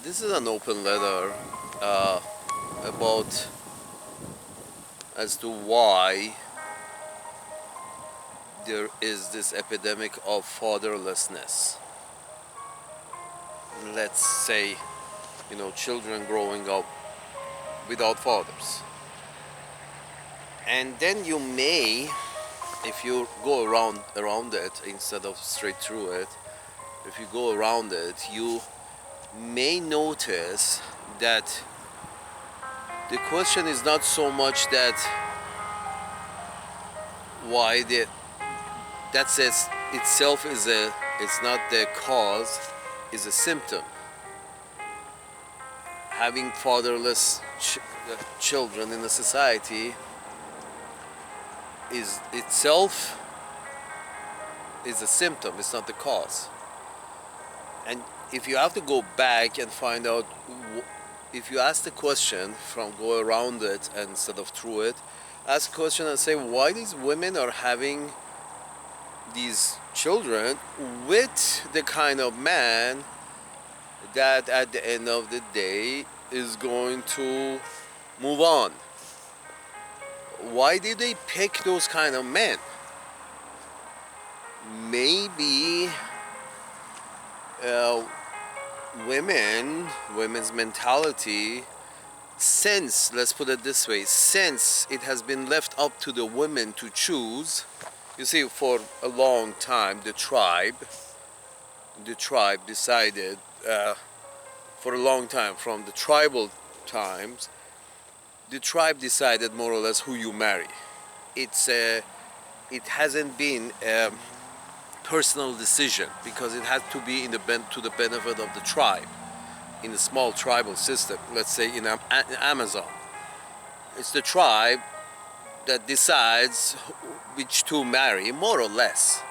This is an open letter about as to why there is this epidemic of fatherlessness. Let's say, children growing up without fathers. And then you may, if you go around it instead of straight through it, if you go around it, you may notice that the question is not so much that why that says itself it's not the cause, is a symptom. Having fatherless children in a society is itself is a symptom, it's not the cause. And if you have to go back and find out, if you ask the question from go around it instead of through it, ask a question and say why these women are having these children with the kind of man that at the end of the day is going to move on. Why did they pick those kind of men? Maybe women's mentality, since, let's put it this way, since it has been left up to the women to choose. You see, for a long time the tribe decided, for a long time, from the tribal times, the tribe decided more or less who you marry. It hasn't been a personal decision, because it had to be to the benefit of the tribe. In a small tribal system, let's say in Amazon, it's the tribe that decides which to marry, more or less.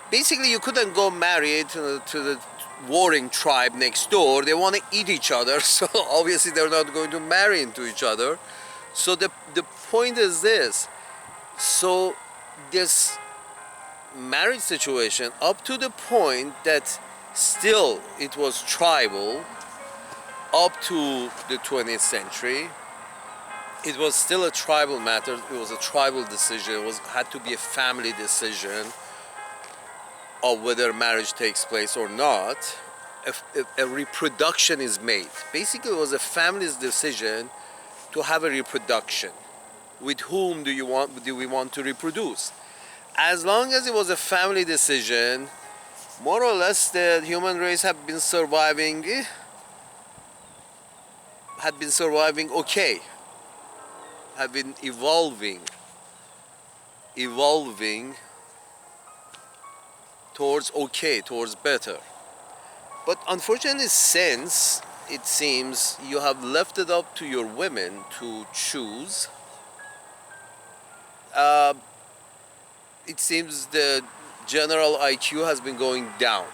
Basically, you couldn't go marry to the warring tribe next door. They want to eat each other, so obviously they're not going to marry into each other. So the point is this. So this marriage situation, up to the point that still it was tribal, up to the 20th century, it was still a tribal matter. It was a tribal decision. It had to be a family decision of whether marriage takes place or not. If a reproduction is made, basically it was a family's decision to have a reproduction. With whom do we want to reproduce? As long as it was a family decision, more or less the human race had been surviving okay, had been evolving towards okay, towards better. But unfortunately, since it seems you have left it up to your women to choose, it seems the general IQ has been going down.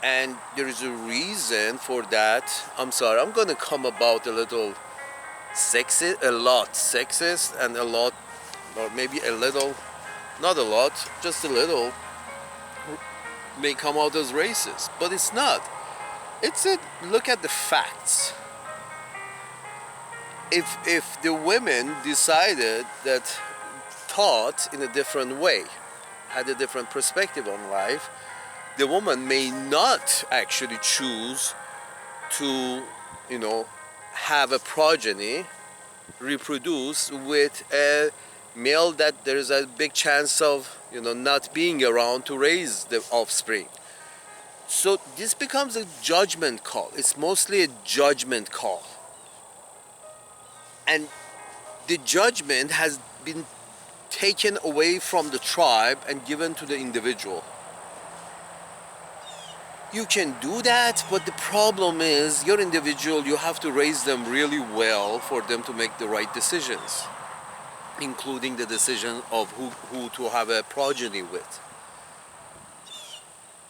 And there is a reason for that. I'm sorry, I'm going to come about a little sexist, and a lot, or maybe a little, not a lot, just a little, may come out as racist. But it's not. It's a look at the facts. If the women decided that, thought in a different way, had a different perspective on life, the woman may not actually choose to, have a progeny, reproduce with a male that there is a big chance of, not being around to raise the offspring. So this becomes a judgment call. It's mostly a judgment call. And the judgment has been taken away from the tribe and given to the individual. You can do that, but the problem is your individual, you have to raise them really well for them to make the right decisions, including the decision of who to have a progeny with.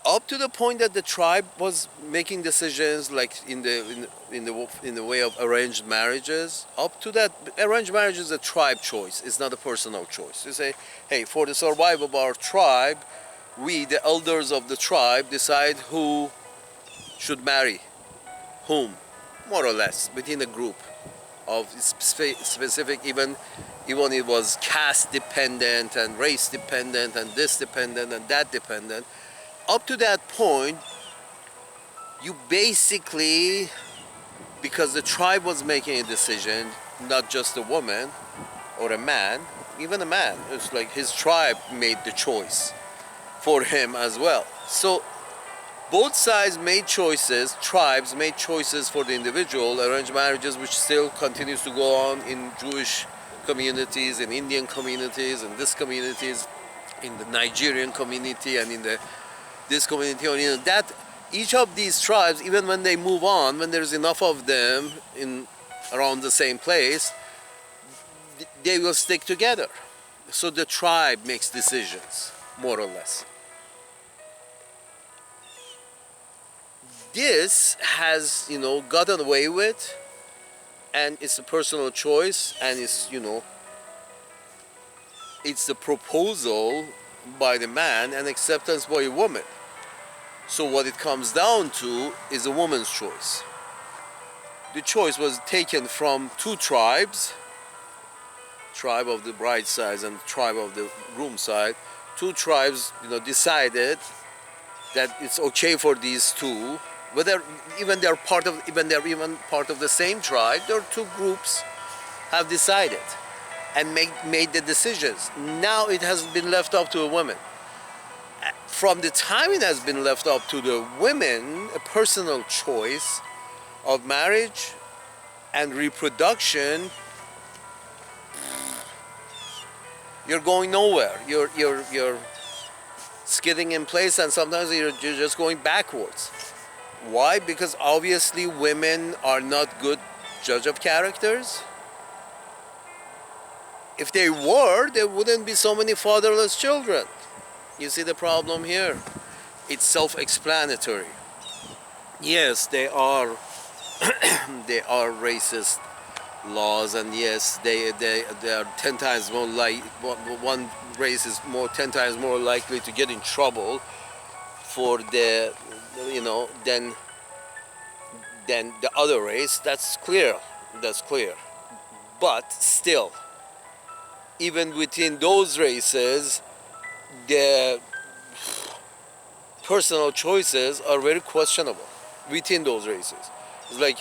Up to the point that the tribe was making decisions like in the way of arranged marriages, up to that, arranged marriage is a tribe choice, it's not a personal choice. You say, hey, for the survival of our tribe, we, the elders of the tribe, decide who should marry whom, more or less, within a group of specific, even it was caste dependent and race dependent and this dependent and that dependent. Up to that point, you basically, because the tribe was making a decision, not just a woman or a man, even a man, it's like his tribe made the choice for him as well. So both sides made choices, tribes made choices for the individual, arranged marriages, which still continues to go on in Jewish communities, in Indian communities, in this communities, in the Nigerian community, and in this community, or in that. Each of these tribes, even when they move on, when there's enough of them in around the same place, they will stick together. So the tribe makes decisions, more or less. This has, gotten away with, and it's a personal choice, and it's, it's the proposal by the man and acceptance by a woman. So what it comes down to is a woman's choice. The choice was taken from two tribes, tribe of the bride side and tribe of the groom side. Two tribes, decided that it's okay for these two, whether even they're part of the same tribe. There are two groups have decided and made the decisions. Now it has been left up to a woman. From the time it has been left up to the women, a personal choice of marriage and reproduction, you're going nowhere. You're skidding in place, and sometimes you're just going backwards. Why? Because obviously women are not good judge of characters. If they were, there wouldn't be so many fatherless children. You see the problem here? It's self-explanatory. Yes, they are they are racist laws, and yes, they are 10 times more like one race is 10 times more likely to get in trouble for the than the other race. That's clear. But still, even within those races, the personal choices are very questionable within those races. It's like,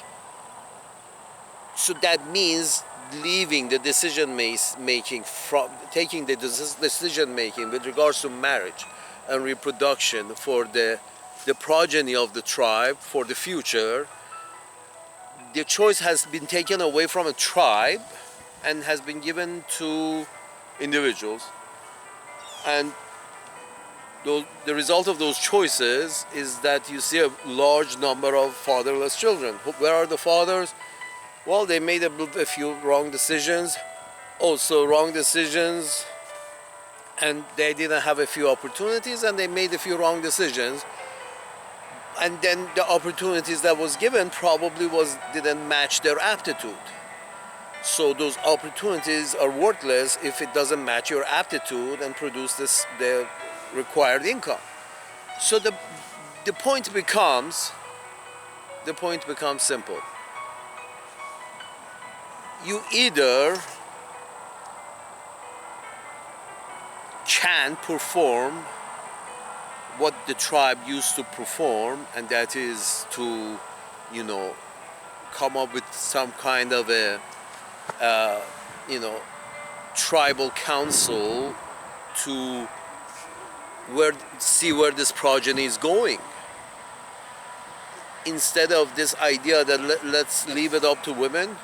so that means leaving the decision making from taking the decision making with regards to marriage and reproduction for the progeny of the tribe for the future. The choice has been taken away from a tribe and has been given to individuals, and the result of those choices is that you see a large number of fatherless children. Where are the fathers? Well, they made a few wrong decisions, and they didn't have a few opportunities, and they made a few wrong decisions, and then the opportunities that was given probably didn't match their aptitude. So those opportunities are worthless if it doesn't match your aptitude and produce the required income. So the point becomes simple. You either can perform what the tribe used to perform, and that is to, come up with some kind of a, tribal council to see where this progeny is going. Instead of this idea that let's leave it up to women.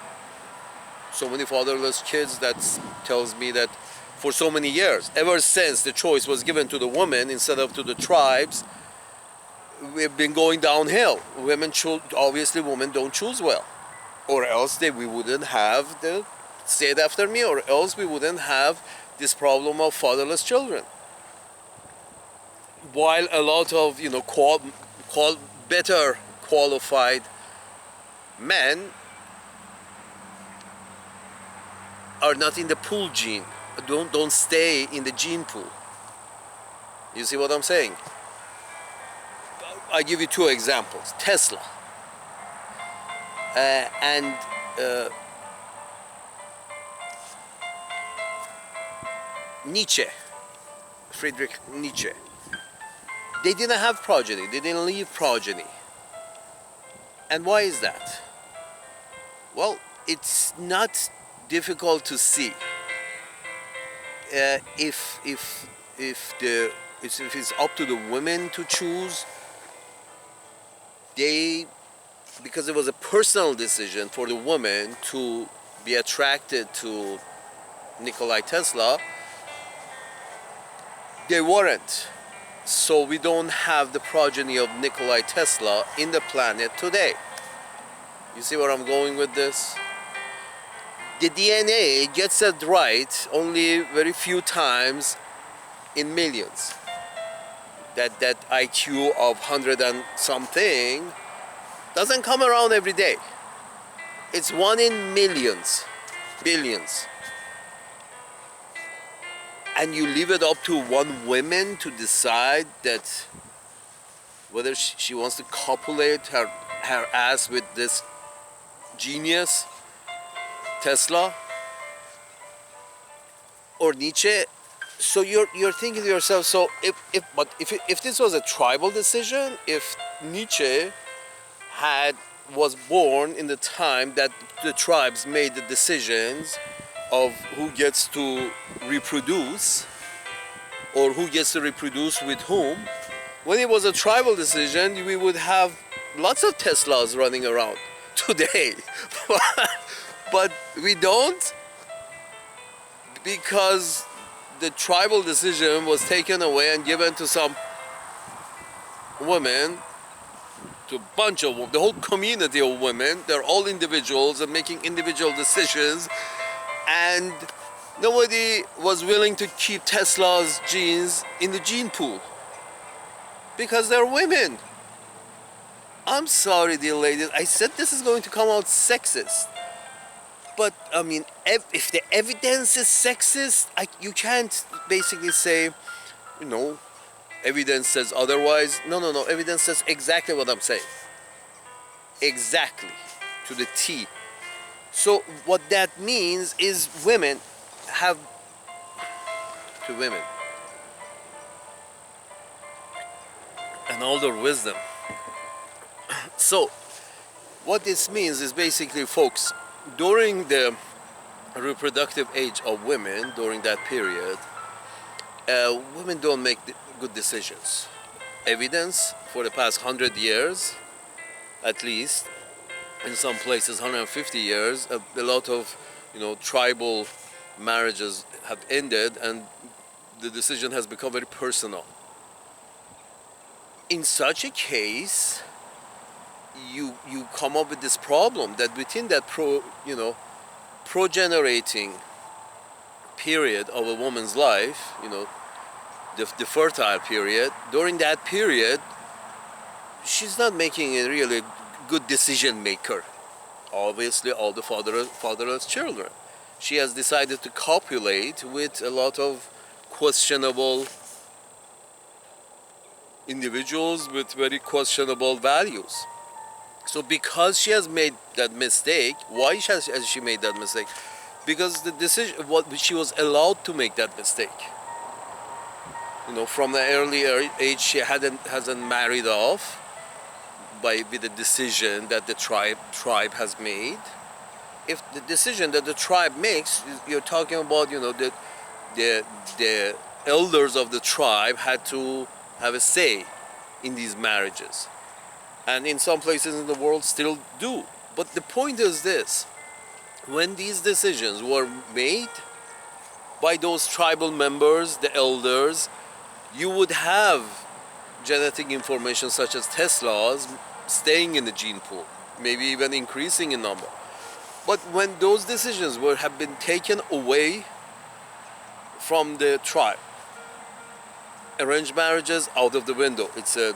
So many fatherless kids, that tells me that for so many years, ever since the choice was given to the woman instead of to the tribes, we've been going downhill. Women don't choose well, or else we wouldn't have say it after me, or else we wouldn't have this problem of fatherless children. While a lot of better qualified men are not in the pool gene, don't stay in the gene pool. You see what I'm saying? I give you two examples: Tesla and Nietzsche, Friedrich Nietzsche. They didn't have progeny. They didn't leave progeny. And why is that? Well, it's not difficult to see. If it's up to the women to choose, because it was a personal decision for the woman to be attracted to Nikola Tesla, they weren't. So we don't have the progeny of Nikola Tesla in the planet today. You see where I'm going with this? The DNA gets it right only very few times in millions. That IQ of 100 and something doesn't come around every day. It's one in millions, billions. And you leave it up to one woman to decide that whether she wants to copulate her ass with this genius, Tesla or Nietzsche. So you're thinking to yourself, so if this was a tribal decision, if Nietzsche was born in the time that the tribes made the decisions of who gets to reproduce or who gets to reproduce with whom, when it was a tribal decision, we would have lots of Teslas running around today. But we don't, because the tribal decision was taken away and given to some women, to a bunch of the whole community of women. They're all individuals and making individual decisions, and nobody was willing to keep Tesla's genes in the gene pool because they're women. I'm sorry, dear ladies, I said this is going to come out sexist. But I mean, if the evidence is sexist, you can't basically say, evidence says otherwise. No, evidence says exactly what I'm saying. Exactly, to the T. So what that means is women have, to women, an older wisdom. So what this means is basically, folks, during the reproductive age of women, during that period, women don't make good decisions. Evidence for the past 100 years, at least, in some places 150 years, a lot of tribal marriages have ended and the decision has become very personal. In such a case, you come up with this problem that within that progenerating period of a woman's life, the fertile period, during that period, she's not making a really good decision maker. Obviously, all the fatherless children. She has decided to copulate with a lot of questionable individuals with very questionable values. So because she has made that mistake, why has she made that mistake? Because the decision, she was allowed to make that mistake. From the early age, she hasn't married off with a decision that the tribe has made. If the decision that the tribe makes, you're talking about, the elders of the tribe had to have a say in these marriages. And in some places in the world still do. But the point is this: when these decisions were made by those tribal members, the elders, you would have genetic information such as Tesla's staying in the gene pool, maybe even increasing in number. But when those decisions have been taken away from the tribe, arranged marriages out of the window. It's a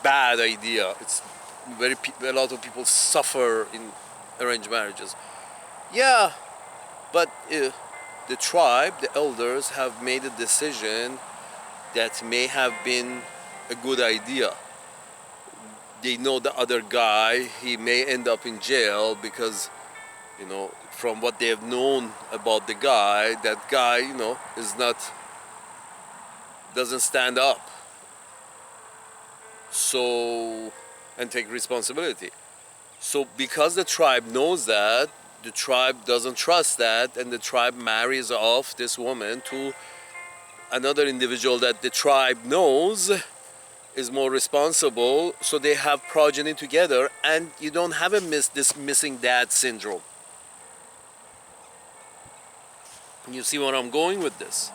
bad idea. A lot of people suffer in arranged marriages. Yeah, but the tribe, the elders, have made a decision that may have been a good idea. they know the other guy, he may end up in jail because, from what they have known about the guy, that guy, is not, doesn't stand up. So, and take responsibility. So because the tribe knows that, the tribe doesn't trust that, and the tribe marries off this woman to another individual that the tribe knows is more responsible, so they have progeny together, and you don't have this missing dad syndrome. You see where I'm going with this?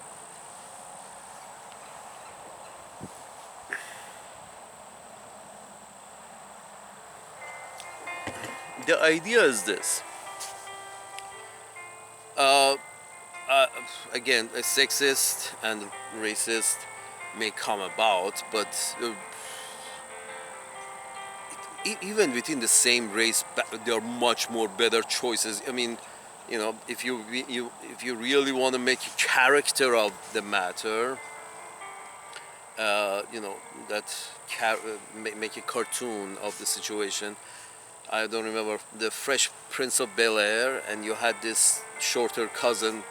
The idea is this. Uh, uh, Again, a sexist and racist may come about, but even within the same race, there are much more better choices. I mean, if you really want to make a character of the matter, that make a cartoon of the situation. I don't remember the Fresh Prince of Bel-Air, and you had this shorter cousin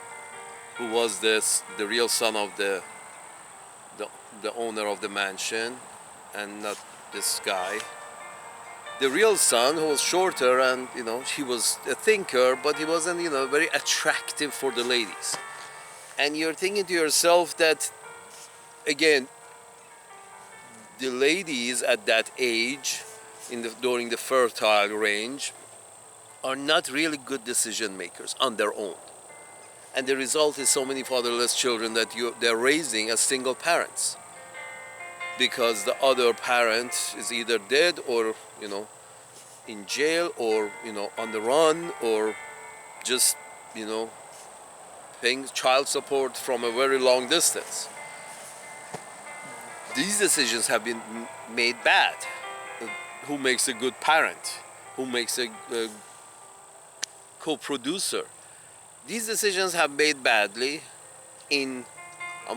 who was the real son of the owner of the mansion, and not this guy. The real son, who was shorter, and he was a thinker, but he wasn't very attractive for the ladies. And you're thinking to yourself that, again, the ladies at that age, during the fertile range, are not really good decision makers on their own. And the result is so many fatherless children that they're raising as single parents, because the other parent is either dead or in jail, or on the run, or just paying child support from a very long distance. These decisions have been made bad. Who makes a good parent? Who makes a co-producer? These decisions have made badly in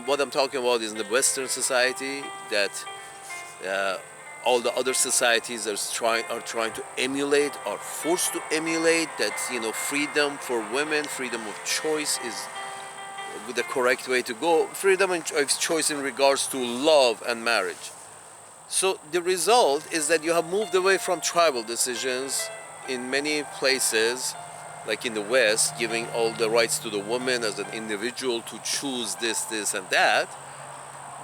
what I'm talking about is in the Western society, that all the other societies are trying to emulate, are forced to emulate, that freedom for women, freedom of choice is the correct way to go. Freedom of choice in regards to love and marriage. So the result is that you have moved away from tribal decisions in many places, like in the West, giving all the rights to the woman as an individual to choose this and that.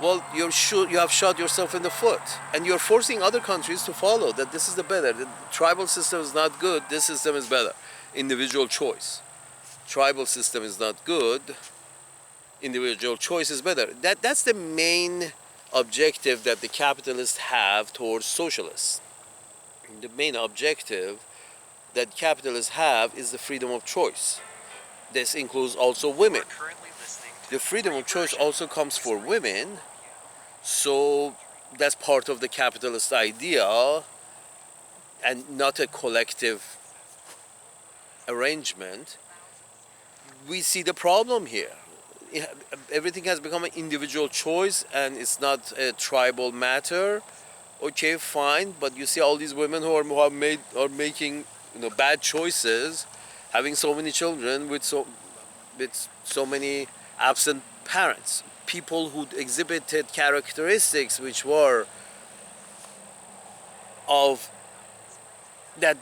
Well, you have shot yourself in the foot, and you're forcing other countries to follow that this is the better. The tribal system is not good, this system is better. Individual choice. Tribal system is not good, individual choice is better. That's the main objective that the capitalists have towards socialists. The main objective that capitalists have is the freedom of choice. This includes also women. The freedom of choice also comes for women, so that's part of the capitalist idea, and not a collective arrangement. We see the problem here. Everything has become an individual choice, and it's not a tribal matter. Okay, fine, but you see all these women who are making bad choices, having so many children with so many absent parents, people who exhibited characteristics which were of that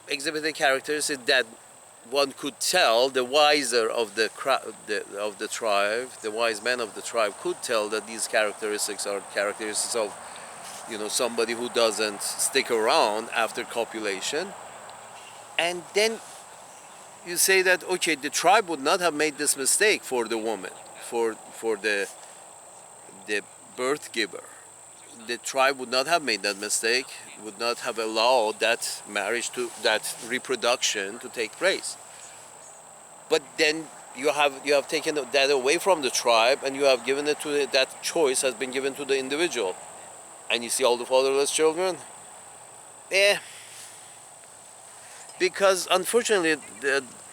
exhibited characteristics that one could tell the wiser of the tribe, the wise men of the tribe could tell that these characteristics are characteristics of somebody who doesn't stick around after copulation. And then you say that, okay, the tribe would not have made this mistake for the woman, for the birth giver. The tribe would not have made that mistake, would not have allowed that marriage, that reproduction to take place. But then you have taken that away from the tribe, and you have given it to that choice has been given to the individual. And you see all the fatherless children? Because unfortunately,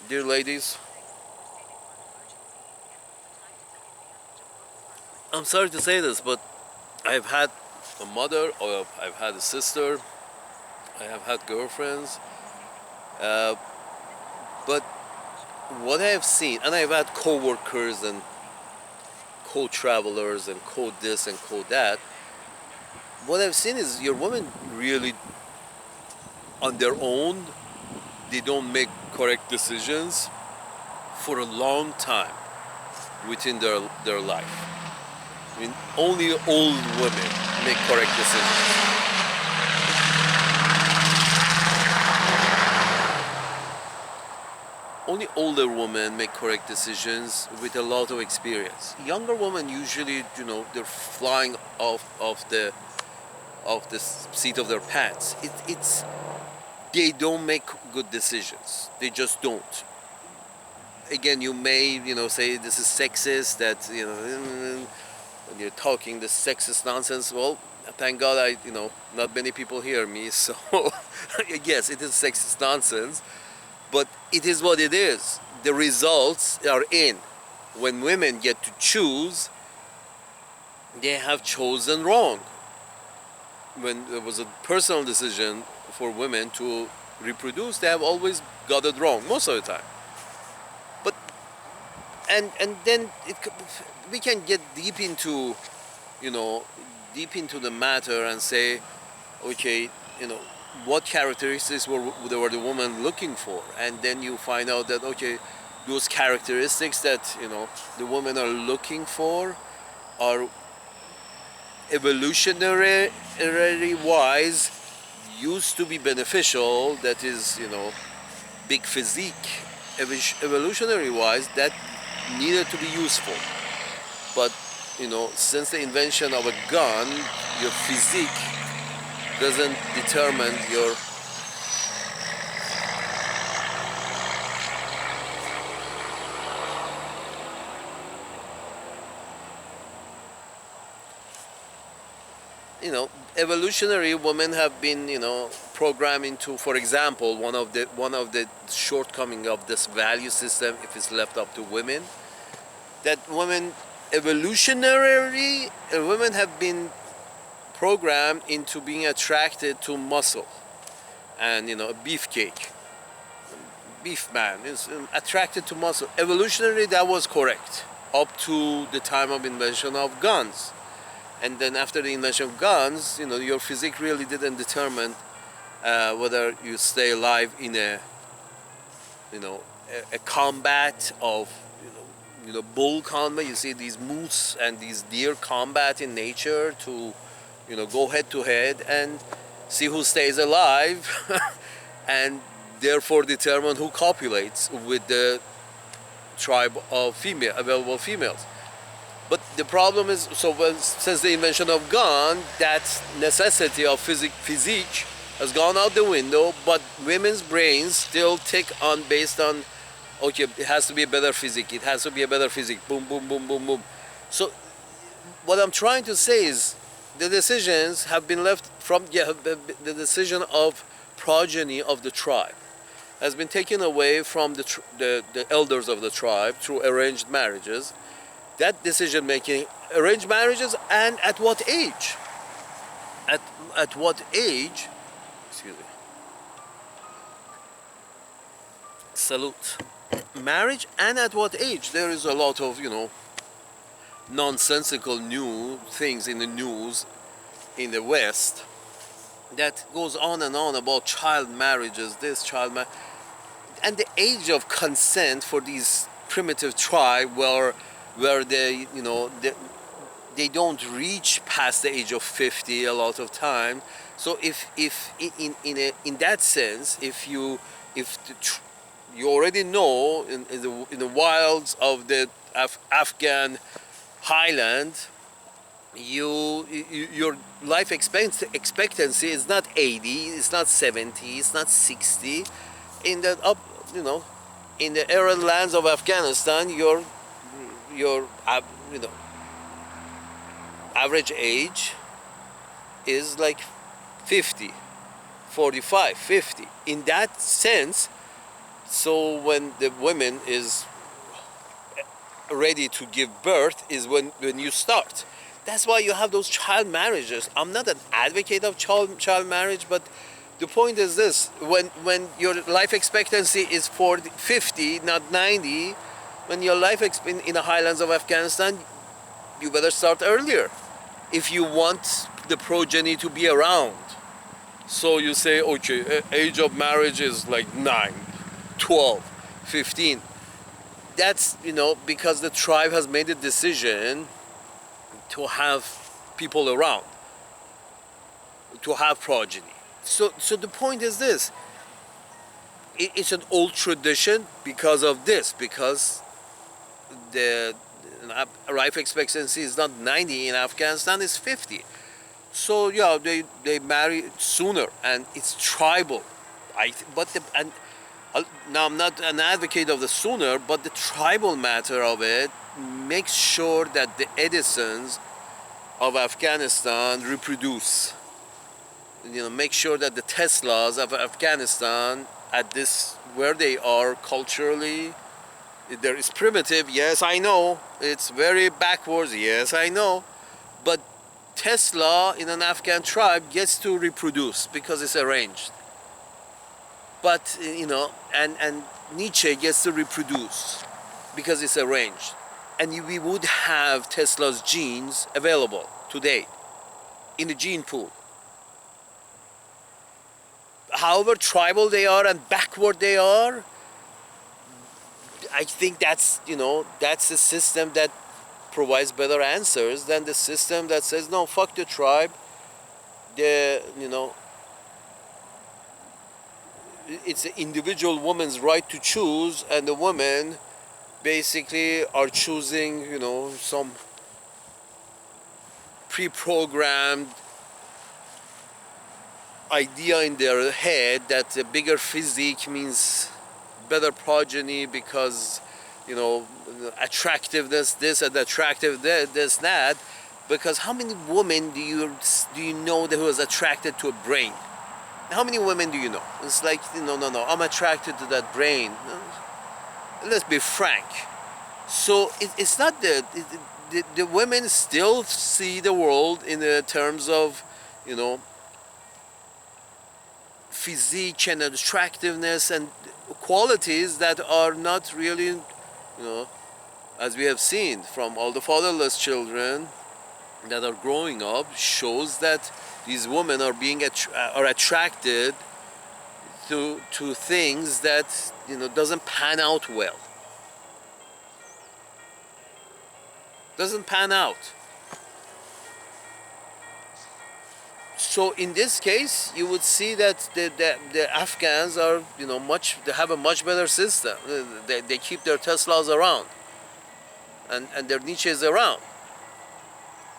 dear ladies, I'm sorry to say this, but I've had a mother, or I've had a sister, I have had girlfriends, uh, but what I have seen, and I've had co-workers and co-travelers and co-this and co-that, what I've seen is your women really on their own, they don't make correct decisions for a long time within their life. I mean, only old women make correct decisions. Only older women make correct decisions with a lot of experience. Younger women usually, they're flying off the seat of their pants. It's they don't make good decisions. They just don't. Again, you may, say this is sexist, that, when you're talking this sexist nonsense. Well, thank God not many people hear me, so yes, it is sexist nonsense, but it is what it is. The results are in. When women get to choose, they have chosen wrong. When there was a personal decision for women to reproduce, they have always got it wrong, most of the time. But and then we can get deep into the matter and say, okay, what characteristics were the woman looking for, and then you find out that, okay, those characteristics that the women are looking for are evolutionary wise used to be beneficial. That is, big physique. Evolutionary wise, that needed to be useful. But since the invention of a gun, your physique doesn't determine your evolutionary women have been programmed into, for example, one of the shortcoming of this value system, if it's left up to women, that women have been programmed into being attracted to muscle, and a beefcake, beef man is attracted to muscle. Evolutionarily, that was correct up to the time of invention of guns. And then after the invention of guns, your physique really didn't determine whether you stay alive in a combat of, bull combat. You see these moose and these deer combat in nature to, go head to head and see who stays alive, and therefore determine who copulates with the tribe of available females. But the problem is, since the invention of gun, that necessity of physique has gone out the window, but women's brains still tick on based on, okay, it has to be a better physique, it has to be a better physique, boom, boom, boom, boom, boom. So what I'm trying to say is the decisions have been left from, the decision of progeny of the tribe has been taken away from the elders of the tribe through arranged marriages. That decision making, arranged marriages, and at what age? At what age? Excuse me. Salute. Marriage, and at what age? There is a lot of nonsensical new things in the news in the West that goes on and on about child marriages, and the age of consent for these primitive tribe where they don't reach past the age of 50 a lot of time. So if in that sense, if you already know in the wilds of the Afghan highland, your life expectancy is not 80, it's not 70, it's not 60. In the arid lands of Afghanistan, your average age is like 50, 45, 50. In that sense, so when the woman is ready to give birth is when you start. That's why you have those child marriages. I'm not an advocate of child marriage, but the point is this: when your life expectancy is 40, 50, not 90, when your in the highlands of Afghanistan, you better start earlier if you want the progeny to be around. So you say, okay, age of marriage is like 9, 12, 15. That's, because the tribe has made a decision to have people around, to have progeny. So the point is this: it's an old tradition because of this, because the life expectancy is not 90 in Afghanistan, it's 50. So yeah, they marry sooner, and it's tribal. Now I'm not an advocate of the sooner, but the tribal matter of it makes sure that the Edisons of Afghanistan reproduce. Make sure that the Teslas of Afghanistan, at this where they are culturally, there is primitive. Yes, I know it's very backwards. Yes, I know, but Tesla in an Afghan tribe gets to reproduce because it's arranged. But and Nietzsche gets to reproduce because it's arranged, and we would have Tesla's genes available today in the gene pool. However tribal they are and backward they are, I think that's a system that provides better answers than the system that says no, fuck the tribe. The it's an individual woman's right to choose, and the women basically are choosing some pre-programmed idea in their head that a bigger physique means better progeny because attractiveness this and attractive this that. Because how many women do you know that was attracted to a brain? How many women do you know? It's like no, I'm attracted to that brain. Let's be frank. So it's not the women still see the world in the terms of physique and attractiveness and qualities that are not really, as we have seen from all the fatherless children that are growing up, shows that these women are are attracted to things that doesn't pan out well. Doesn't pan out. So in this case, you would see that the Afghans are they have a much better system. They keep their Teslas around, and their Nietzsche's around,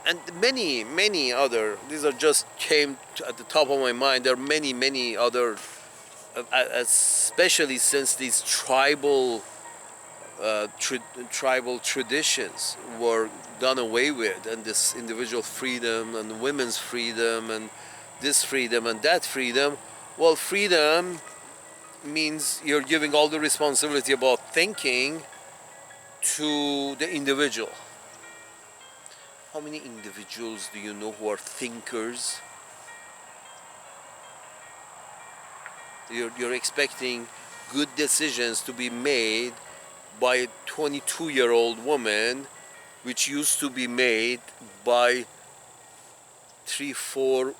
and many other. These are just came at the top of my mind. There are many other, especially since these tribal traditions were done away with, and this individual freedom and women's freedom and this freedom and that freedom. Well, freedom means you're giving all the responsibility about thinking to the individual. How many individuals do you know who are thinkers? You're expecting good decisions to be made by a 22-year-old woman, which used to be made by 3, 4,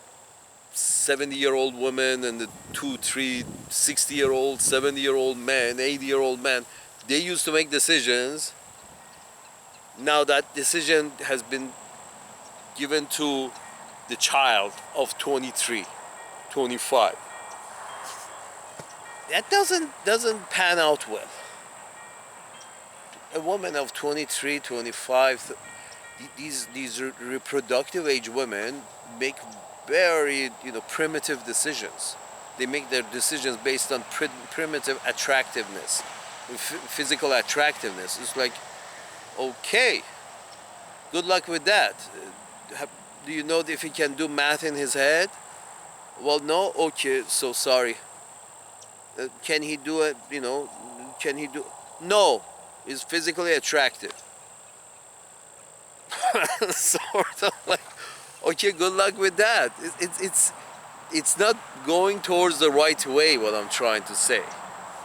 70-year-old women and the 2, 3, 60-year-old, 70-year-old men, 80-year-old men. They used to make decisions. Now that decision has been given to the child of 23, 25. That doesn't pan out well. A woman of 23, 25, these reproductive age women make very primitive decisions. They make their decisions based on primitive attractiveness, physical attractiveness. It's like, okay, good luck with that. Do you know if he can do math in his head? Well, no. Okay, so sorry. Can he do it? Can he do? No. Is physically attractive. sort of like, okay, good luck with that. It's not going towards the right way. What I'm trying to say,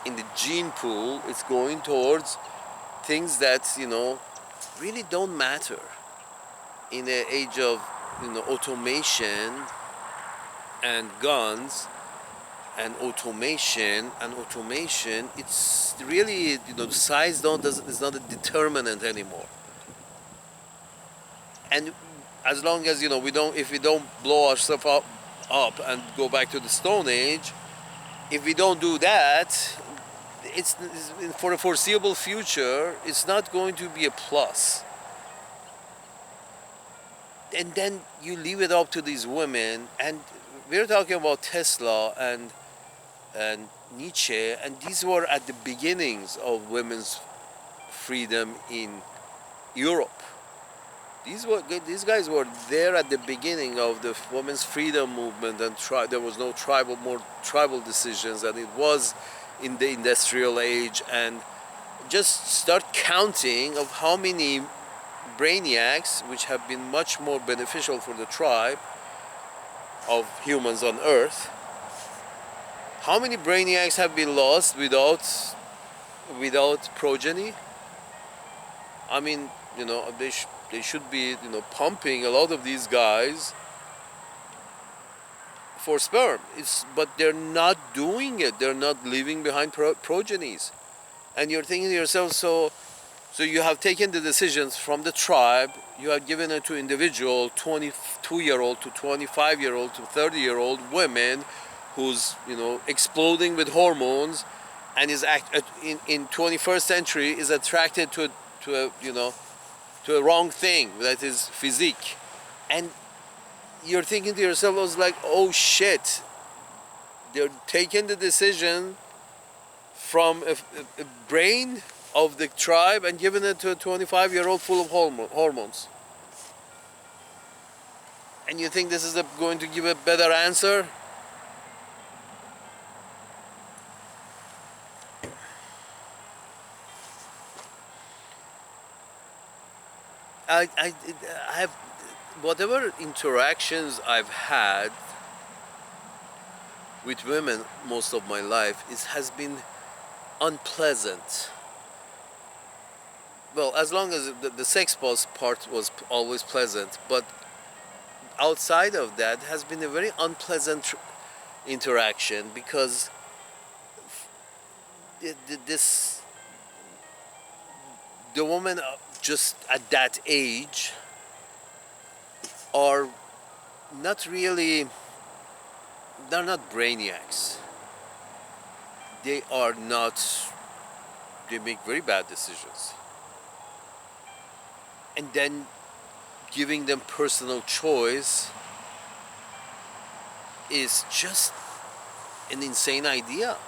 in the gene pool, it's going towards things that really don't matter in the age of automation and guns and automation. It's really the size don't doesn't is not a determinant anymore. And as long as we don't if we don't blow ourselves up and go back to the Stone Age, if we don't do that, it's for the foreseeable future it's not going to be a plus. And then you leave it up to these women, and we're talking about Tesla and Nietzsche, and these were at the beginnings of women's freedom in Europe. These guys were there at the beginning of the women's freedom movement, and there was no more tribal decisions than it was in the industrial age. And just start counting of how many brainiacs, which have been much more beneficial for the tribe of humans on Earth, how many brainiacs have been lost without progeny? I mean, they should be pumping a lot of these guys for sperm. But they're not doing it. They're not leaving behind progenies. And you're thinking to yourself, so you have taken the decisions from the tribe, you have given it to individual 22-year-old to 25-year-old to 30-year-old women who's exploding with hormones, and is in 21st century is attracted to a wrong thing, that is physique. And you're thinking to yourself, I was like, oh shit, they're taking the decision from a brain of the tribe and giving it to a 25-year-old full of hormones. And you think this is going to give a better answer? I have, whatever interactions I've had with women most of my life, it has been unpleasant. Well, as long as the sex part was always pleasant, but outside of that has been a very unpleasant interaction, because this the women just at that age are not really, they're not brainiacs. They are not, they make very bad decisions. And then giving them personal choice is just an insane idea.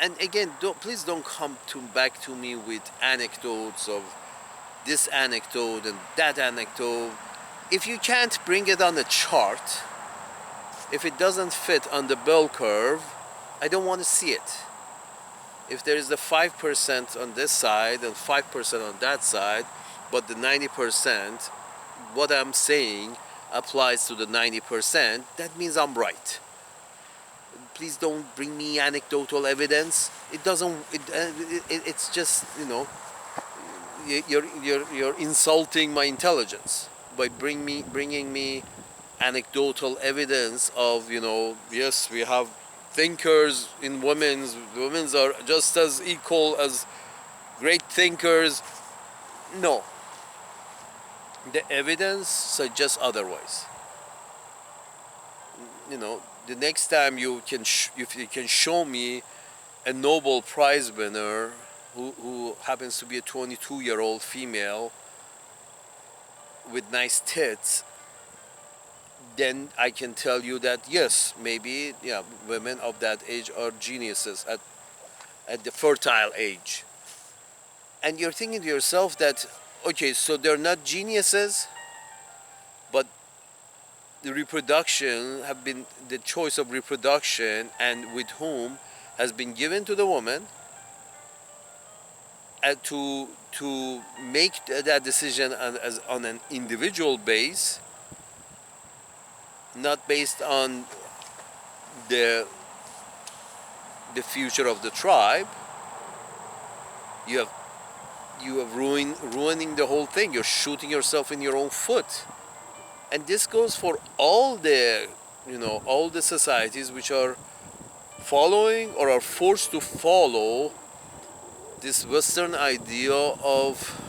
And again, please don't come back to me with anecdotes of this anecdote and that anecdote. If you can't bring it on a chart, if it doesn't fit on the bell curve, I don't want to see it. If there is the 5% on this side and 5% on that side, but the 90%, what I'm saying applies to the 90%, that means I'm right. Please don't bring me anecdotal evidence. It doesn't. It's just you're insulting my intelligence by bringing me anecdotal evidence of yes, we have thinkers in women's. Women's are just as equal as great thinkers. No. The evidence suggests otherwise. The next time if you can show me a Nobel Prize winner who happens to be a 22-year-old female with nice tits, then I can tell you that yes, maybe women of that age are geniuses at the fertile age. And you're thinking to yourself that, okay, so they're not geniuses, but the reproduction have been, the choice of reproduction and with whom has been given to the woman, to make that decision as on an individual base, not based on the the future of the tribe, you have ruining the whole thing. You're shooting yourself in your own foot. And this goes for all the all the societies which are following or are forced to follow this Western idea of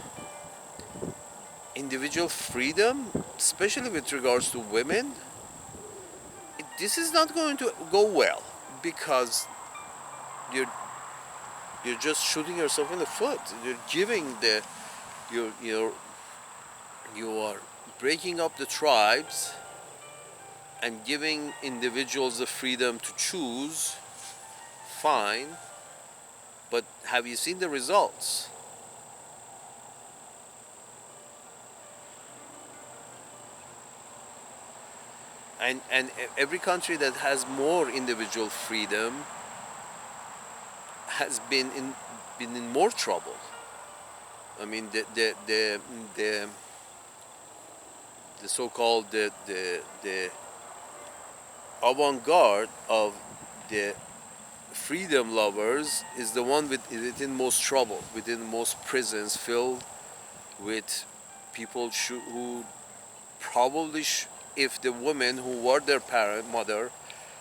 individual freedom, especially with regards to women. This is not going to go well because you're you're just shooting yourself in the foot. You're giving the you're you are breaking up the tribes and giving individuals the freedom to choose. Fine, but have you seen the results? And every country that has more individual freedom has been in more trouble. I mean, the so-called the avant-garde of the freedom lovers is the one within most trouble, within most prisons filled with people who probably, if the women who were their mother,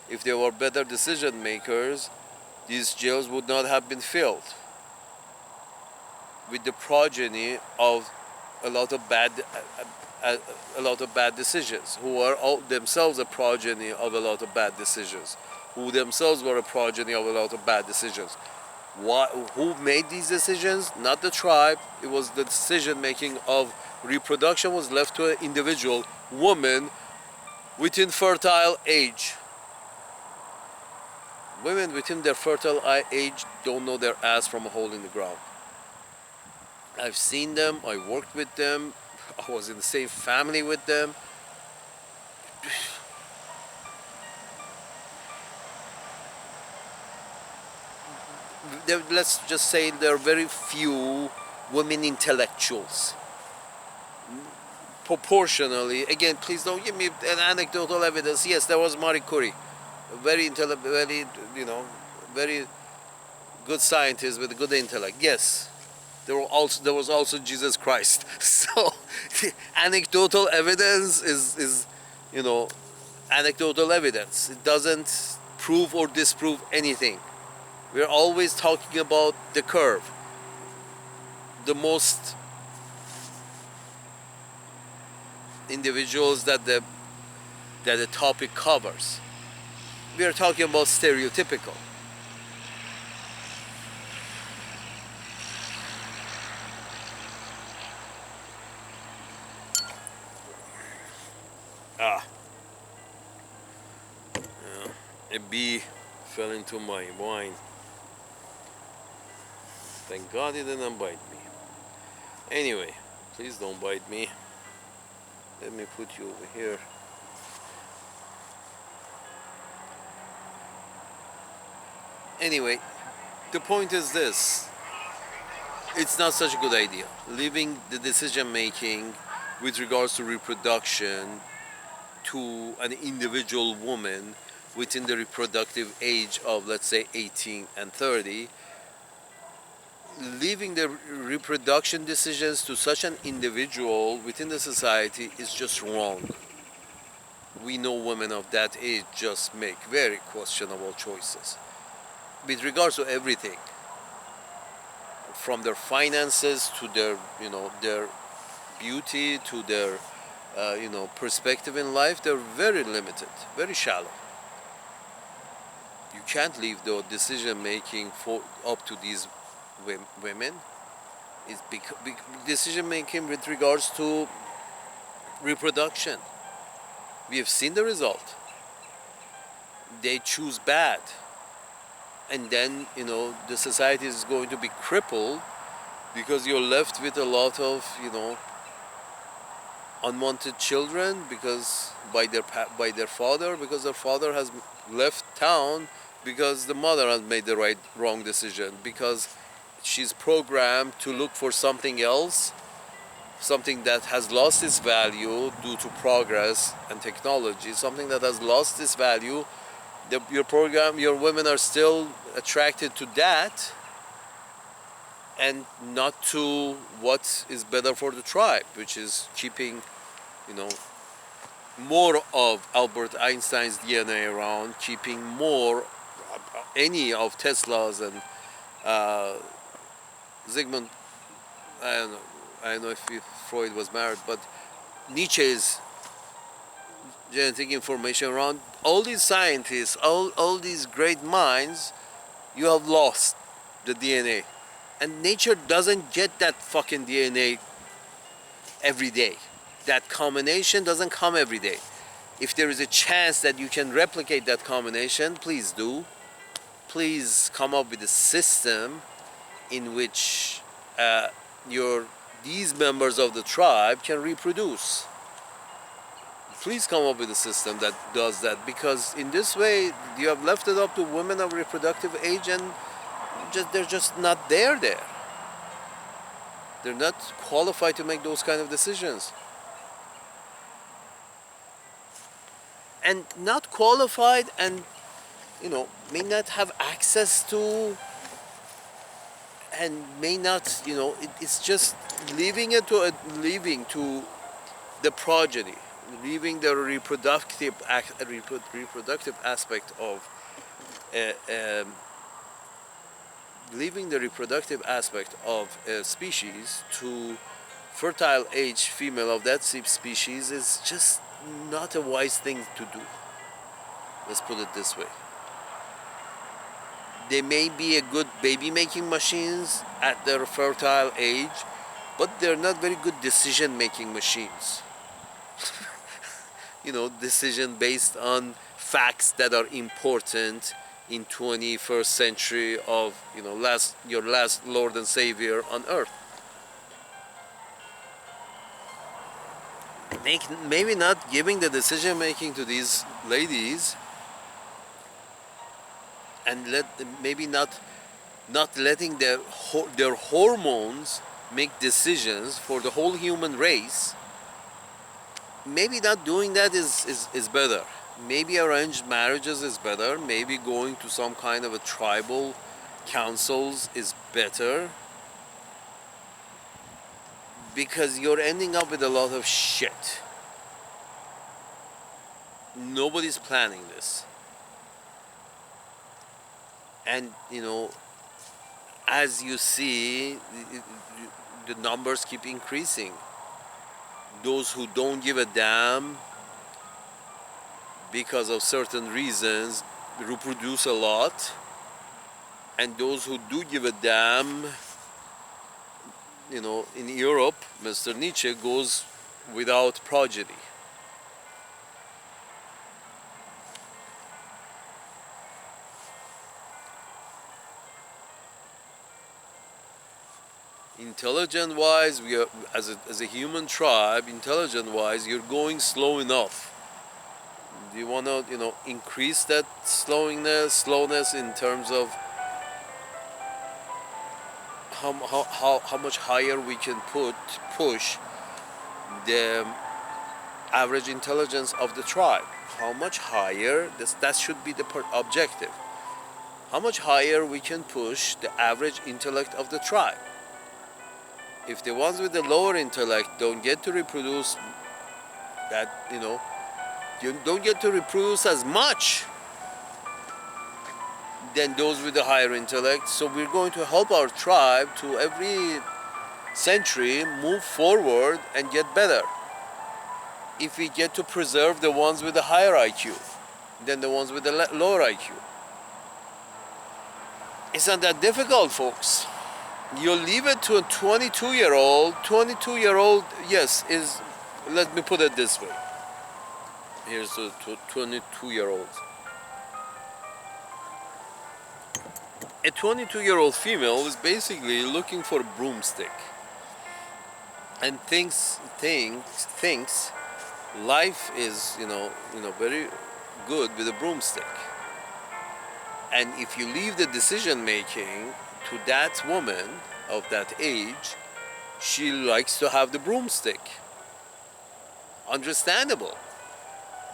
if they were better decision makers, these jails would not have been filled with the progeny of a lot of bad a lot of bad decisions, who are all themselves a progeny of a lot of bad decisions, who themselves were a progeny of a lot of bad decisions. Who made these decisions? Not the tribe. It was the decision making of reproduction was left to an individual woman within fertile age. Women within their fertile age don't know their ass from a hole in the ground. I've seen them, I worked with them, I was in the same family with them. Let's just say there are very few women intellectuals. Proportionally, again, please don't give me an anecdotal evidence. Yes, there was Marie Curie, very very very good scientist with good intellect. Yes, there was also Jesus Christ. So anecdotal evidence is anecdotal evidence. It doesn't prove or disprove anything. We're always talking about the curve, the most individuals that the topic covers. We are talking about stereotypical. Ah, yeah. A bee fell into my wine. Thank God it didn't bite me. Anyway, please don't bite me. Let me put you over here. Anyway, the point is this. It's not such a good idea. Leaving the decision making with regards to reproduction to an individual woman within the reproductive age of, let's say, 18 and 30, leaving the reproduction decisions to such an individual within the society is just wrong. We know women of that age just make very questionable choices with regards to everything, from their finances to their beauty to their perspective in life. They're very limited, very shallow. You can't leave the decision making for up to these women. It's decision making with regards to reproduction. We have seen the result. They choose bad, and then the society is going to be crippled because you're left with a lot of unwanted children because by their father, because their father has left town, because the mother has made the wrong decision, because she's programmed to look for something else, something that has lost its value due to progress and technology, something that has lost its value. Your women are still attracted to that and not to what is better for the tribe, which is keeping, you know, more of Albert Einstein's DNA around, keeping more any of Tesla's and uh, Sigmund. I don't know. I don't know if Freud was married, but Nietzsche's genetic information around. All these scientists, all these great minds, you have lost the DNA. And nature doesn't get that fucking DNA every day. That combination doesn't come every day. If there is a chance that you can replicate that combination, please do. Please come up with a system in which your these members of the tribe can reproduce. Please come up with a system that does that, because in this way you have left it up to women of reproductive age, and they're just not there. They're not qualified to make those kind of decisions. And not qualified, and may not have access to, and may not, it's just leaving to the progeny, leaving the reproductive aspect of leaving the reproductive aspect of a species to fertile age female of that species is just not a wise thing to do. Let's put it this way. They may be a good baby making machines at their fertile age, but they're not very good decision making machines. Decision based on facts that are important in 21st century of your last Lord and Savior on earth. Maybe not giving the decision making to these ladies, and maybe not letting their hormones make decisions for the whole human race. Maybe not doing that is better. Maybe arranged marriages is better. Maybe going to some kind of a tribal councils is better, because you're ending up with a lot of shit. Nobody's planning this. And as you see, the numbers keep increasing. Those who don't give a damn because of certain reasons reproduce a lot, and those who do give a damn, in Europe, Mr. Nietzsche goes without progeny. Intelligent wise, we are as a human tribe. Intelligent wise, you're going slow enough. Do you want to increase that slowness in terms of how much higher we can push the average intelligence of the tribe? How much higher? That should be the objective. How much higher we can push the average intellect of the tribe? If the ones with the lower intellect don't get to reproduce you don't get to reproduce as much than those with the higher intellect. So we're going to help our tribe to every century move forward and get better, if we get to preserve the ones with the higher IQ than the ones with the lower IQ. It's not that difficult, folks. You leave it to a 22-year-old. 22-year-old, yes, let me put it this way. Here's the 22-year-old. A 22-year-old female is basically looking for a broomstick, and thinks life is very good with a broomstick. And if you leave the decision making to that woman of that age, she likes to have the broomstick. Understandable.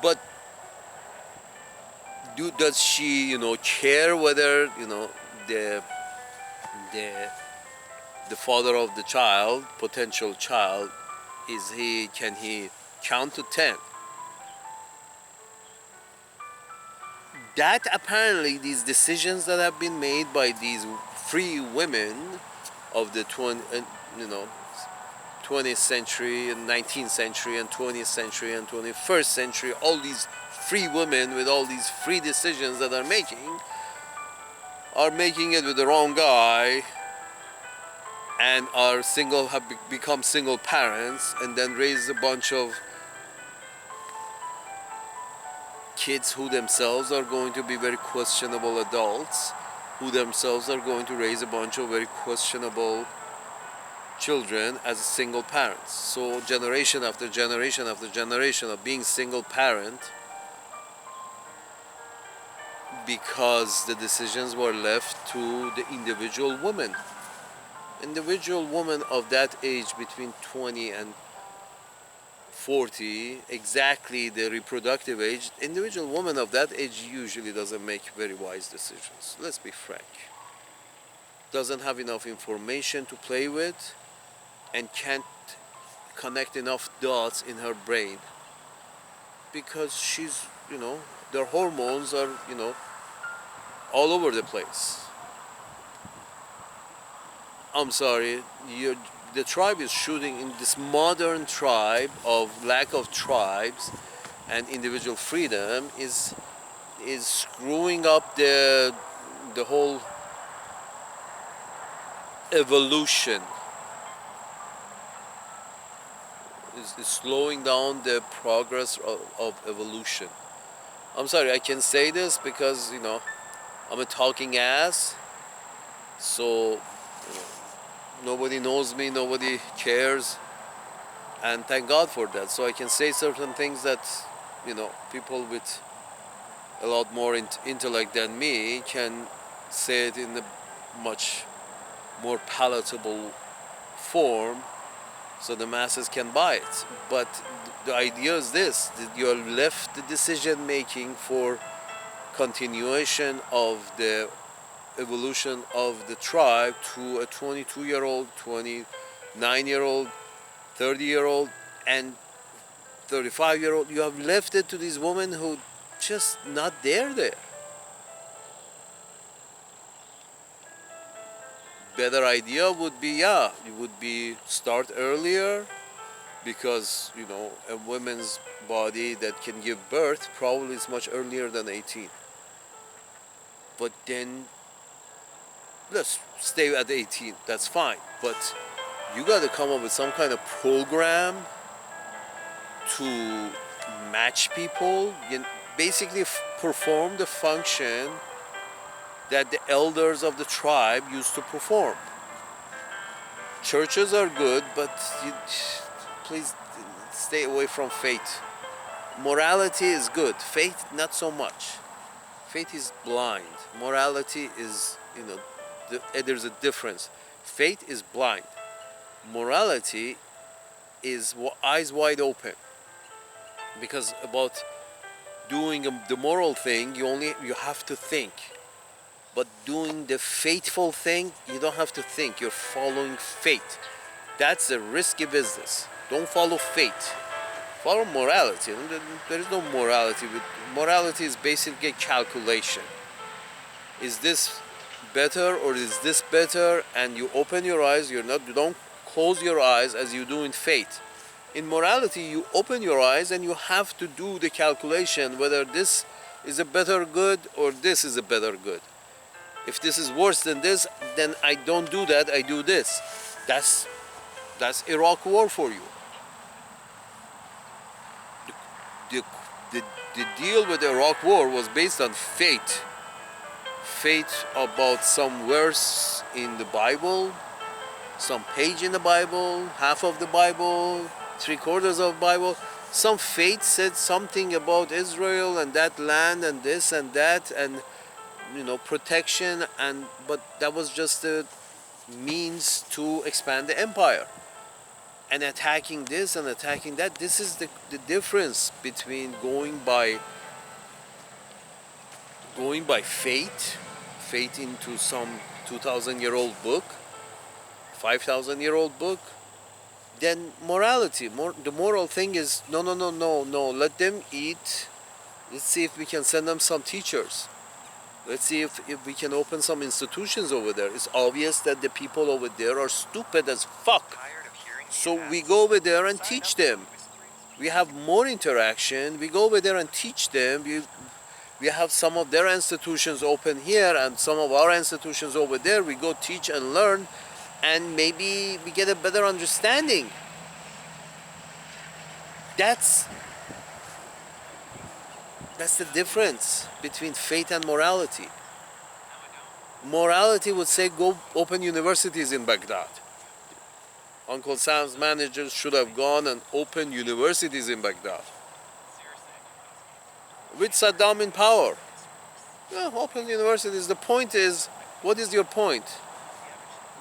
But does she, care whether, the the the father of the child, potential child, can he count to 10? That apparently these decisions that have been made by these free women of the 20th century and 19th century and 20th century and 21st century, all these free women with all these free decisions that are making it with the wrong guy, and have become single parents, and then raise a bunch of kids who themselves are going to be very questionable adults, who themselves are going to raise a bunch of very questionable children as single parents. So generation after generation after generation of being single parent, because the decisions were left to the individual woman. Individual woman of that age between 20 and 40, exactly the reproductive age, individual woman of that age usually doesn't make very wise decisions. Let's be frank. Doesn't have enough information to play with and can't connect enough dots in her brain because she's, their hormones are, all over the place. I'm sorry, the tribe is shooting in this modern tribe of lack of tribes and individual freedom is screwing up the whole evolution. Is slowing down the progress of evolution. I'm sorry, I can say this because I'm a talking ass, so nobody knows me, nobody cares, and thank God for that. So I can say certain things that people with a lot more intellect than me can say it in a much more palatable form, so the masses can buy it. But the idea is this: that you're left the decision making for continuation of the evolution of the tribe to a 22-year-old, 29-year-old, 30-year-old, and 35-year-old. You have left it to these women who just not there. Better idea would be, start earlier, because a woman's body that can give birth probably is much earlier than 18. But then let's stay at 18, that's fine. But you got to come up with some kind of program to match people, basically perform the function that the elders of the tribe used to perform. Churches are good, but please stay away from faith. Morality is good, faith not so much. Faith is blind. Morality is, there's a difference. Faith is blind. Morality is eyes wide open. Because about doing the moral thing, you have to think. But doing the faithful thing, you don't have to think. You're following faith. That's a risky business. Don't follow faith. Follow morality. There is no morality. Morality is basically calculation. Is this better or is this better? And you open your eyes. You don't close your eyes as you do in faith. In morality, you open your eyes and you have to do the calculation whether this is a better good or this is a better good. If this is worse than this, then I don't do that, I do this. That's Iraq war for you. The deal with the Iraq war was based on faith. Faith about some verse in the Bible, some page in the Bible, half of the Bible, 3/4 of the Bible. Some faith said something about Israel and that land and this and that, and protection, and but that was just a means to expand the empire. And attacking this and attacking that, this is the difference between going by faith into some 2,000-year-old book, 5,000-year-old book. Then morality, the moral thing is no, no, no, no, no. Let them eat. Let's see if we can send them some teachers. Let's see if we can open some institutions over there. It's obvious that the people over there are stupid as fuck. So we go over there and teach them. We have more interaction. We go over there and teach them. We have some of their institutions open here and some of our institutions over there. We go teach and learn, and maybe we get a better understanding. That's the difference between faith and morality. Morality would say go open universities in Baghdad. Uncle Sam's managers should have gone and opened universities in Baghdad. With Saddam in power. Yeah, open universities. The point is, what is your point?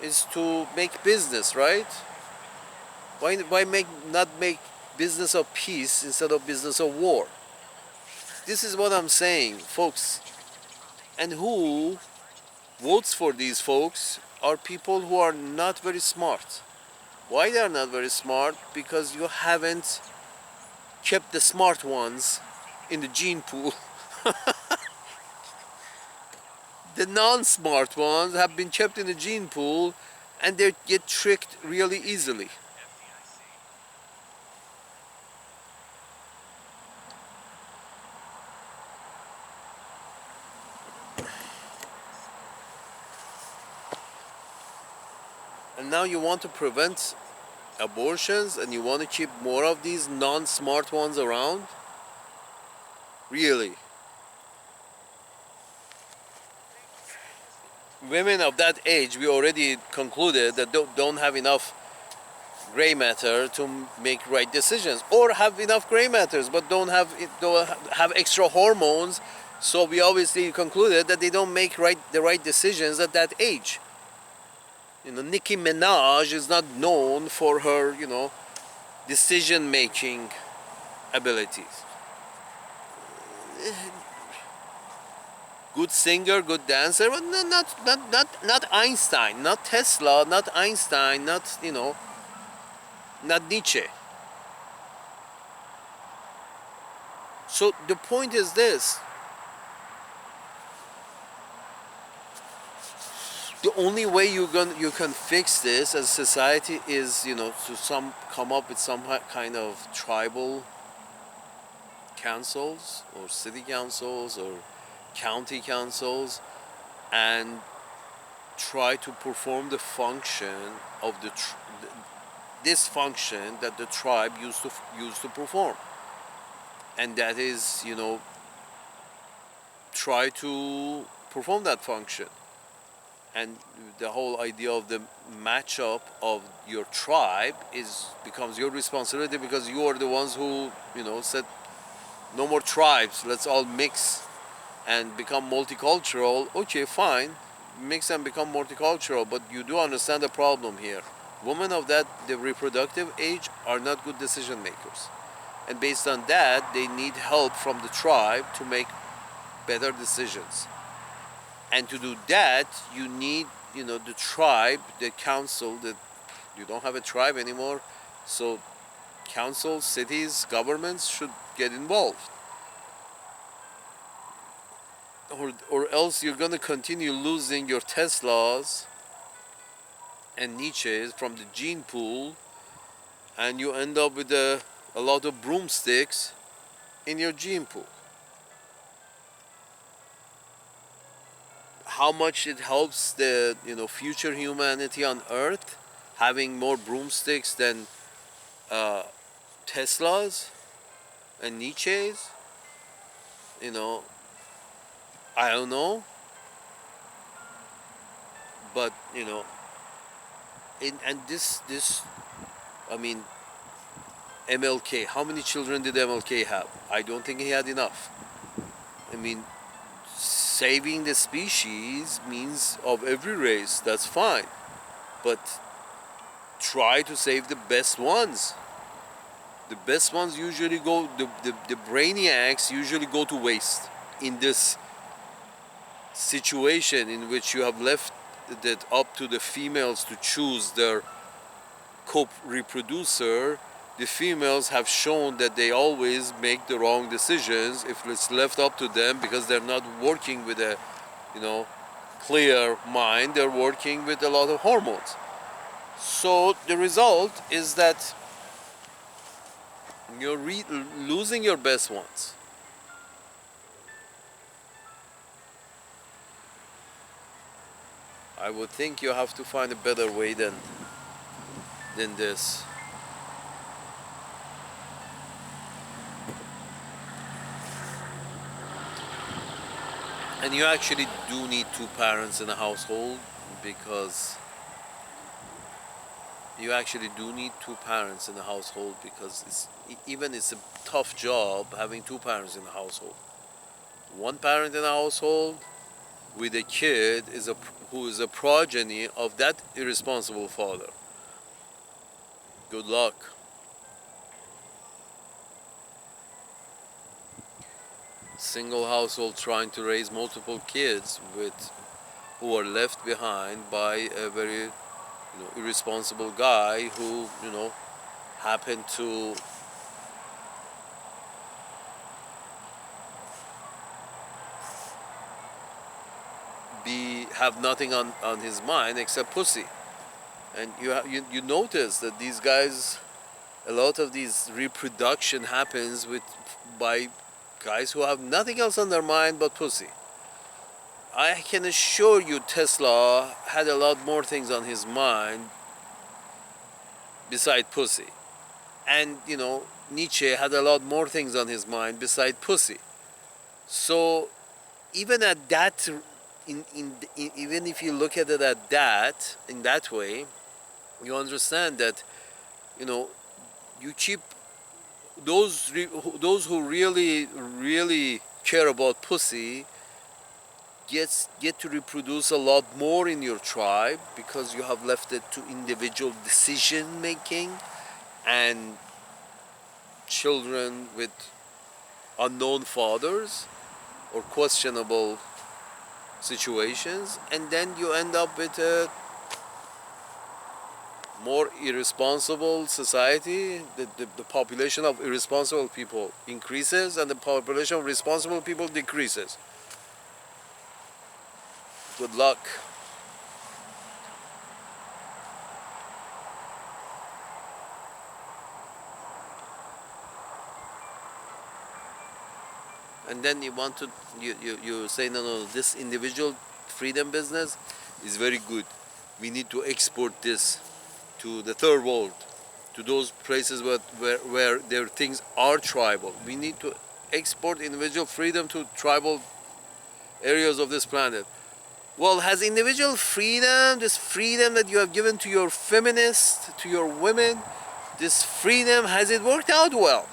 Is to make business, right? Why not make business of peace instead of business of war? This is what I'm saying, folks. And who votes for these folks are people who are not very smart. Why they are not very smart? Because you haven't kept the smart ones in the gene pool. The non-smart ones have been kept in the gene pool, and they get tricked really easily. And now you want to prevent abortions and you want to keep more of these non-smart ones around? Really? Women of that age, we already concluded that don't have enough gray matter to make right decisions, or have enough gray matters but don't have extra hormones. So we obviously concluded that they don't make the right decisions at that age. Nicki Minaj is not known for her, decision-making abilities. Good singer, good dancer, but not Einstein, not Tesla, not Einstein, not Nietzsche. So the point is this: the only way you can fix this as a society is to come up with some kind of tribal councils or city councils or county councils, and try to perform the function of this function that the tribe used to perform, and that is try to perform that function. And the whole idea of the matchup of your tribe becomes your responsibility, because you are the ones who said no more tribes, let's all mix and become multicultural. Okay, fine, mix and become multicultural, but you do understand the problem here. Women of the reproductive age are not good decision makers, and based on that they need help from the tribe to make better decisions. And to do that you need the tribe, the council. That you don't have a tribe anymore, so councils, cities, governments should get involved, or else you're going to continue losing your Teslas and Nietzsche's from the gene pool, and you end up with a lot of broomsticks in your gene pool. How much it helps the future humanity on Earth having more broomsticks than Teslas and Nietzsche's? I don't know, but and this, I mean, MLK. How many children did MLK have? I don't think he had enough. I mean, saving the species means of every race, that's fine. But try to save the best ones. The best ones usually go, the brainiacs usually go to waste in this situation in which you have left it up to the females to choose their co-reproducer. The females have shown that they always make the wrong decisions if it's left up to them, because they're not working with a, you know, clear mind. They're working with a lot of hormones. So the result is that you're losing your best ones. I would think you have to find a better way than this. And you actually do need two parents in a household, because you actually do need two parents in a household, because it's a tough job having two parents in a household. One parent in a household with a kid who is a progeny of that irresponsible father. Good luck. Single household trying to raise multiple kids who are left behind by a very irresponsible guy who happened to have nothing on his mind except pussy. And you notice that these guys, a lot of these reproduction happens by guys who have nothing else on their mind but pussy. I can assure you Tesla had a lot more things on his mind beside pussy. And Nietzsche had a lot more things on his mind beside pussy. So even at that, even if you look at it at that, in that way, you understand that you keep those who really care about pussy get to reproduce a lot more in your tribe, because you have left it to individual decision making and children with unknown fathers or questionable situations, and then you end up with a more irresponsible society. The population of irresponsible people increases and the population of responsible people decreases. Good luck. And then you say no, this individual freedom business is very good. We need to export this to the third world, to those places where their things are tribal. We need to export individual freedom to tribal areas of this planet. Well, has individual freedom, this freedom that you have given to your feminists, to your women, this freedom, has it worked out well?